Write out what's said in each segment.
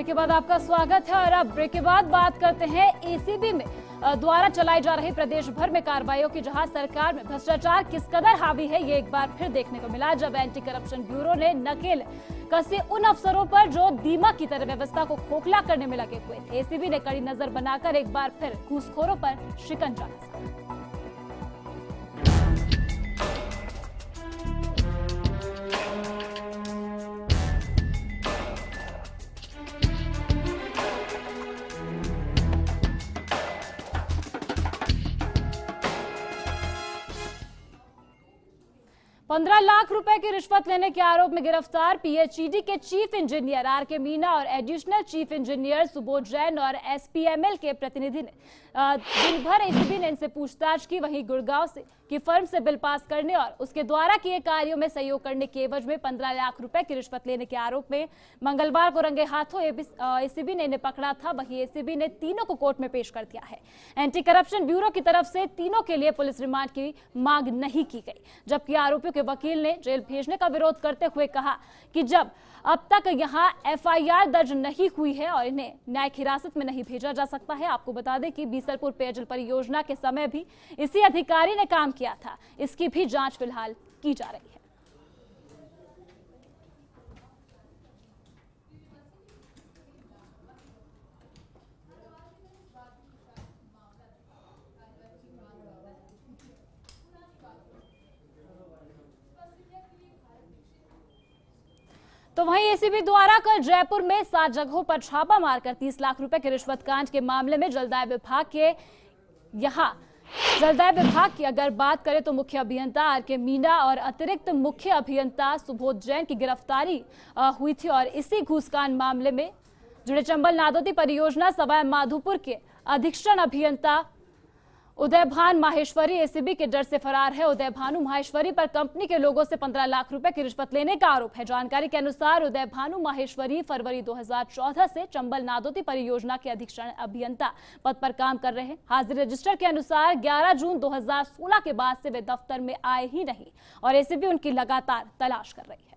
Break के बाद आपका स्वागत है और अब ब्रेक के बाद बात करते हैं एसीबी में द्वारा चलाई जा रही प्रदेश भर में कार्रवाइयों की, जहां सरकार में भ्रष्टाचार किस कदर हावी है ये एक बार फिर देखने को मिला, जब एंटी करप्शन ब्यूरो ने नकेल कसे उन अफसरों पर जो दीमक की तरह व्यवस्था को खोखला करने में लगे हुए थे। एसीबी ने कड़ी नजर बनाकर एक बार फिर घूसखोरों पर शिकंजा कसा। ₹15 लाख की रिश्वत लेने के आरोप में गिरफ्तार पीएचईडी के चीफ इंजीनियर आरके मीना और additional chief engineer Subodh Jain और एसपीएमएल के प्रतिनिधि ने दिन भर एसीबी ने इनसे पूछताछ की। वहीं गुड़गांव से की फर्म से बिल पास करने और उसके द्वारा किए कार्यों में सहयोग करने के एवज में ₹15 लाख की रिश्वत लेने के आरोप में मंगलवार को रंगे हाथों एसीबी ने इन्हें पकड़ा था। वहीं एसीबी ने तीनों को कोर्ट में पेश कर दिया है। एंटी करप्शन ब्यूरो की तरफ से तीनों के लिए पुलिस रिमांड की मांग नहीं की गई, जबकि आरोपियों के वकील ने जेल भेजने का विरोध करते हुए कहा कि जब अब तक यहां एफआईआर दर्ज नहीं हुई है और इन्हें न्यायिक हिरासत में नहीं भेजा जा सकता है। आपको बता दें कि बीसलपुर पेयजल परियोजना के समय भी इसी अधिकारी ने काम किया था। इसकी भी जांच फिलहाल की जा रही है। तो वहीं एसीबी द्वारा कल जयपुर में 7 जगहों पर छापा मारकर 30 लाख रुपए के रिश्वत कांड के मामले में जलदाय विभाग की अगर बात करें तो मुख्य अभियंता आरके मीना और अतिरिक्त मुख्य अभियंता सुबोध जैन की गिरफ्तारी हुई थी। और इसी घूसकांड मामले में जुड़े चंबल नादौती परियोजना सवाई माधोपुर के अधीक्षण अभियंता उदय भानु माहेश्वरी एसीबी के डर से फरार है। उदय भानु माहेश्वरी पर कंपनी के लोगों से 15 लाख रुपए की रिश्वत लेने का आरोप है। जानकारी के अनुसार उदय भानु माहेश्वरी फरवरी 2014 से चंबल नादौती परियोजना के अधीक्षण अभियंता पद पर काम कर रहे हैं। हाजिर रजिस्टर के अनुसार 11 जून 2016 के बाद से वे दफ्तर में आए ही नहीं और एसीबी उनकी लगातार तलाश कर रही है।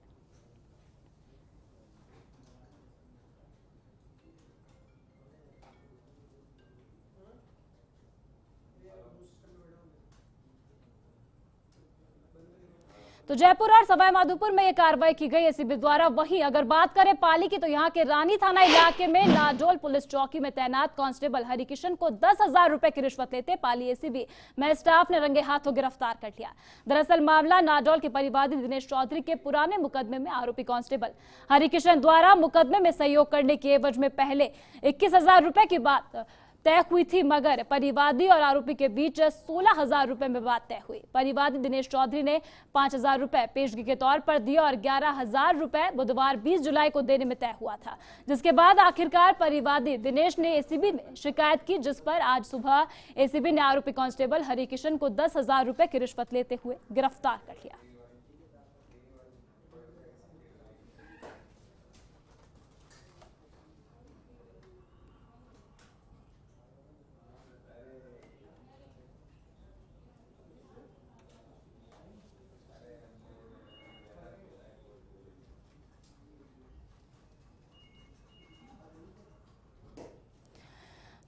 तो जयपुर और सवाई माधोपुर में यह कार्रवाई की गई एसीबी द्वारा। वहीं अगर बात करें पाली की, तो यहां के रानी थाना इलाके में नाडोल पुलिस चौकी में तैनात कांस्टेबल हरिकिशन को 10,000 रुपए की रिश्वत लेते पाली एसीबी में स्टाफ ने रंगे हाथों गिरफ्तार कर लिया। दरअसल मामला नाडोल के परिवादी दिनेश चौधरी के पुराने मुकदमे में आरोपी कांस्टेबल हरिकिशन द्वारा मुकदमे में सहयोग करने के एवज में पहले 21,000 रुपए की बात तय हुई थी, मगर परिवादी और आरोपी के बीच 16,000 रुपए में बात तय हुई। परिवादी दिनेश चौधरी ने 5,000 रुपए पेशगी के तौर पर दिए और 11,000 रुपए बुधवार 20 जुलाई को देने में तय हुआ था, जिसके बाद आखिरकार परिवादी दिनेश ने एसीबी में शिकायत की, जिस पर आज सुबह एसीबी ने आरोपी कांस्टेबल हरिकिशन को 10,000 रुपए की रिश्वत लेते हुए गिरफ्तार कर लिया।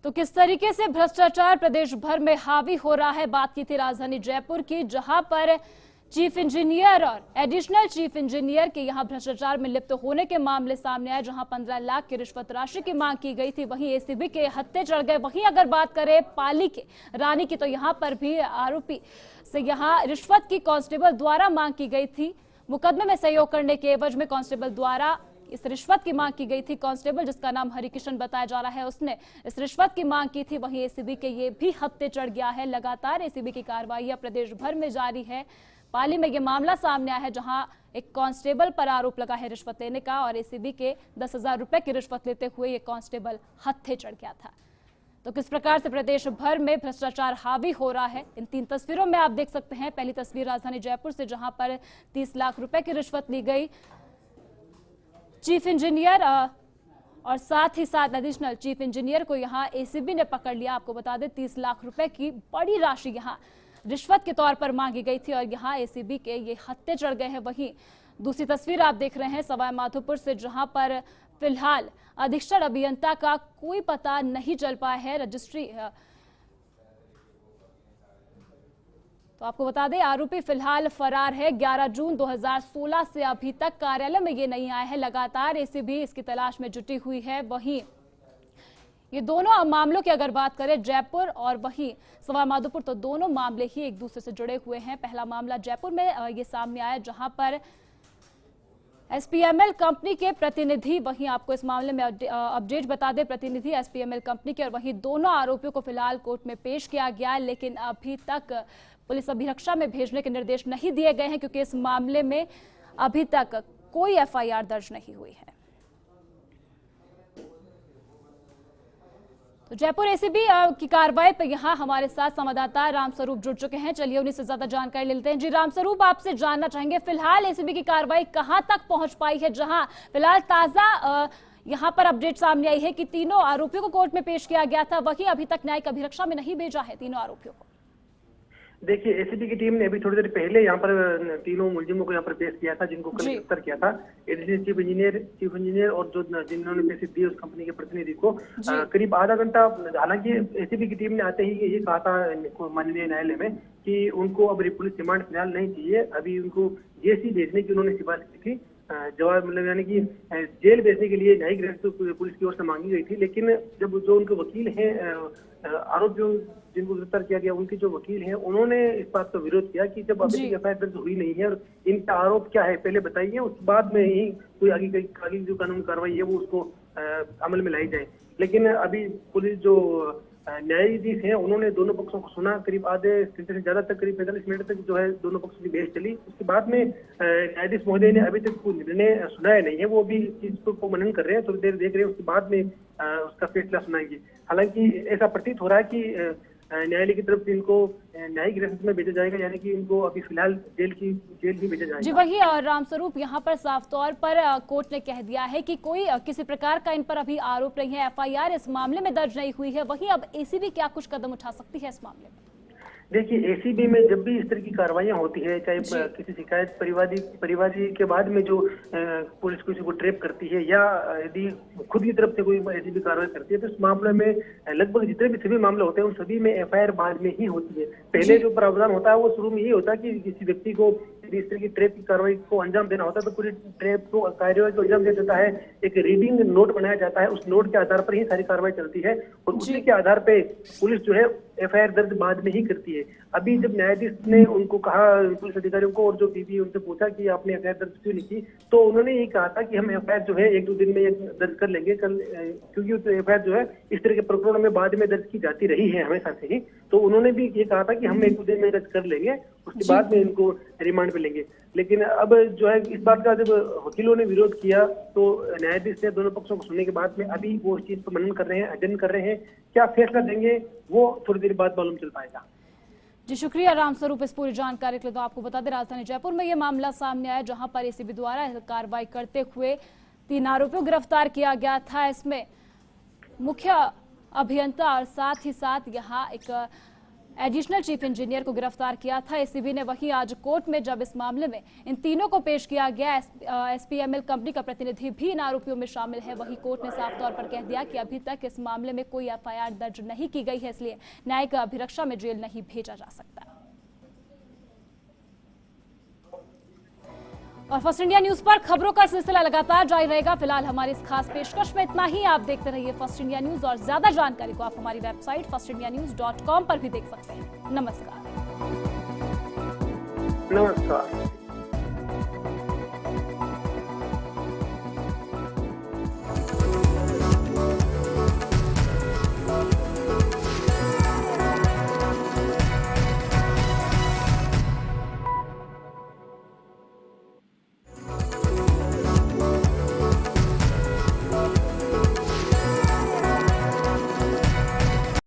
तो किस तरीके से भ्रष्टाचार प्रदेश भर में हावी हो रहा है, बात की थी राजधानी जयपुर की, जहां पर चीफ इंजीनियर और एडिशनल चीफ इंजीनियर के यहां भ्रष्टाचार में लिप्त होने के मामले सामने आए, जहां 15 लाख की रिश्वत राशि की मांग की गई थी। वहीं एसीबी के हत्थे चढ़ गए। वहीं अगर बात करें पाली के रानी की, तो यहां पर भी आरोपी से यहां रिश्वत की कांस्टेबल द्वारा मांग की गई थी। मुकदमे में सहयोग करने के एवज में कांस्टेबल द्वारा इस रिश्वत की मांग की गई थी। कांस्टेबल जिसका नाम हरिकिशन बताया जा रहा है, उसने इस रिश्वत की मांग की थी। वहीं एसीबी के ये भी हत्थे चढ़ गया है। लगातार एसीबी की कार्रवाइयां प्रदेश भर में जारी है। पाली में यह मामला सामने आया है, जहां एक कांस्टेबल पर आरोप लगा है रिश्वत लेने का और एसीबी के 10,000 रुपए की रिश्वत लेते हुए ये कांस्टेबल हत्थे चढ़ गया था। तो किस प्रकार से प्रदेश भर में भ्रष्टाचार हावी हो रहा है, इन 3 तस्वीरों में आप देख सकते हैं। पहली तस्वीर राजधानी जयपुर से, जहां पर 30 लाख रुपए की रिश्वत ली गई चीफ इंजीनियर और साथ ही साथ एडिशनल चीफ इंजीनियर को यहां एसीबी ने पकड़ लिया। आपको बता दें 30 लाख रुपए की बड़ी राशि यहां रिश्वत के तौर पर मांगी गई थी और यहां एसीबी के ये हत्थे चढ़ गए हैं। वहीं दूसरी तस्वीर आप देख रहे हैं सवाई माधोपुर से, जहां पर फिलहाल अधीक्षण अभियंता का कोई पता नहीं चल पाया है। रजिस्ट्री तो आपको बता दें, आरोपी फिलहाल फरार है। 11 जून 2016 से अभी तक कार्यालय में ये नहीं आया है। लगातार एसीबी इसकी तलाश में जुटी हुई है। वहीं ये दोनों मामलों की अगर बात करें, जयपुर और वहीं सवाईमाधोपुर, तो दोनों मामले ही एक दूसरे से जुड़े हुए हैं। पहला मामला जयपुर में ये सामने आया, जहां पर एसपीएमएल कंपनी के प्रतिनिधि, वहीं आपको इस मामले में अपडेट बता दें, प्रतिनिधि एसपीएमएल कंपनी के, और वहीं दोनों आरोपियों को फिलहाल कोर्ट में पेश किया गया, लेकिन अभी तक पुलिस अभिरक्षा में भेजने के निर्देश नहीं दिए गए हैं, क्योंकि इस मामले में अभी तक कोई एफआईआर दर्ज नहीं हुई है। तो जयपुर एसीबी की कार्रवाई पर यहां हमारे साथ संवाददाता रामस्वरूप जुड़ चुके हैं। चलिए उन्हीं से ज्यादा जानकारी ले लेते हैं। जी रामस्वरूप, आपसे जानना चाहेंगे फिलहाल एसीबी की कार्रवाई कहां तक पहुंच पाई है, जहां फिलहाल ताजा यहां पर अपडेट सामने आई है कि तीनों आरोपियों को कोर्ट में पेश किया गया था, वहीं अभी तक न्यायिक अभिरक्षा में नहीं भेजा है तीनों आरोपियों को। देखिए, एसीबी की टीम ने अभी थोड़ी देर पहले यहाँ पर तीनों मुलजिमों को यहाँ पर पेश किया था, जिनको कल गिरफ्तार किया था। एडिशनल चीफ इंजीनियर और जो जिन्होंने पेश दी उस कंपनी के प्रतिनिधि को करीब आधा घंटा। हालांकि एसीबी की टीम ने आते ही ये कहा था माननीय न्यायालय में कि उनको अब पुलिस रिमांड फिलहाल नहीं चाहिए, अभी उनको जेसी भेजने की उन्होंने सिफारिश की थी। जवाब मतलब यानी कि जेल भेजने के लिए न्यायिक हिरासत पुलिस की ओर से मांगी गई थी, लेकिन जब जो उनके वकील हैं, आरोपियों जिनको गिरफ्तार किया गया, उनके जो वकील हैं, उन्होंने इस बात का विरोध किया कि जब अभी एफआईआर दर्ज हुई नहीं है और इनका आरोप क्या है पहले बताइए, उसके बाद में ही कोई आगे जो कानूनी कार्रवाई है वो उसको अमल में लाई जाए। लेकिन अभी पुलिस जो न्यायाधीश हैं, उन्होंने दोनों पक्षों को सुना। करीब आधे घंटे से ज्यादा तक, करीब 45 मिनट तक जो है दोनों पक्षों की बहस चली। उसके बाद में न्यायाधीश महोदय ने अभी तक कोई निर्णय सुनाया नहीं है, वो अभी चीज को मनन कर रहे हैं, थोड़ी देर देख रहे हैं, उसके बाद में उसका फैसला सुनाएंगे। हालांकि ऐसा प्रतीत हो रहा है कि न्यायालय की तरफ से इनको न्यायिक हिरासत में भेजा जाएगा, यानी कि इनको अभी फिलहाल जेल ही भेजा जाएगा। जी वही रामस्वरूप, यहाँ पर साफ तौर पर कोर्ट ने कह दिया है कि कोई किसी प्रकार का इन पर अभी आरोप नहीं है, एफआईआर इस मामले में दर्ज नहीं हुई है। वहीं अब एसीबी क्या कुछ कदम उठा सकती है इस मामले में? देखिए, एसीबी में जब भी इस तरह की कार्रवाइयां होती है, चाहे किसी शिकायत परिवादी के बाद में जो पुलिस किसी को ट्रैप करती है, या यदि खुद की तरफ से कोई एसीबी कार्रवाई करती है, तो इस मामले में लगभग जितने भी सभी मामले होते हैं उन सभी में एफआईआर बाद में ही होती है। पहले जो प्रावधान होता है वो शुरू में ये होता है कि किसी व्यक्ति को इस तरह की ट्रैप की कार्रवाई को अंजाम देना होता है, तो पूरी ट्रैप को कार्रवाई को अंजाम दिया जाता है, एक रीडिंग नोट बनाया जाता है, उस नोट के आधार पर ही सारी कार्रवाई चलती है, और उसी के आधार पे पुलिस जो है एफआईआर दर्ज बाद में ही करती है। अभी जब न्यायाधीश ने उनको कहा, पुलिस अधिकारियों को, और जो पीबी उनसे पूछा कि आपने एफआईआर दर्ज क्यों नहीं की, तो उन्होंने ये कहा था कि हम एफआईआर जो है 1-2 दिन में दर्ज कर लेंगे कल, क्योंकि एफआईआर जो है इस तरह के प्रकरणों में बाद में दर्ज की जाती रही है हमेशा से ही, तो उन्होंने भी ये कहा था कि हम 1-2 दिन में दर्ज कर लेंगे, उसके बाद में इनको रिमांड पे लेंगे। लेकिन अब जो है इस बात का जब वकीलों ने विरोध किया, तो न्यायाधीश ने दोनों पक्षों को सुनने के बाद में अभी वो इस चीज पर मनन कर रहे हैं, अध्ययन कर रहे हैं, क्या फैसला देंगे वो थोड़ी देर बाद मालूम चल पाएगा। जी शुक्रिया रामस्वरूप इस पूरी जानकारी के लिए। तो आपको बता दें, राजधानी जयपुर में ये मामला सामने आया, जहां पर एसीबी द्वारा कार्रवाई करते हुए 3 आरोपियों को गिरफ्तार किया गया था। इसमें मुख्य अभियंता और साथ ही साथ यहाँ एक एडिशनल चीफ इंजीनियर को गिरफ्तार किया था एसीबी ने। वहीं आज कोर्ट में जब इस मामले में इन तीनों को पेश किया गया, एसपीएमएल कंपनी का प्रतिनिधि भी इन आरोपियों में शामिल है, वहीं कोर्ट ने साफ तौर पर कह दिया कि अभी तक इस मामले में कोई एफआईआर दर्ज नहीं की गई है, इसलिए न्यायिक अभिरक्षा में जेल नहीं भेजा जा सकता। और फर्स्ट इंडिया न्यूज पर खबरों का सिलसिला लगातार जारी रहेगा। फिलहाल हमारी इस खास पेशकश में इतना ही। आप देखते रहिए फर्स्ट इंडिया न्यूज, और ज्यादा जानकारी को आप हमारी वेबसाइट firstindianews.com पर भी देख सकते हैं। नमस्कार।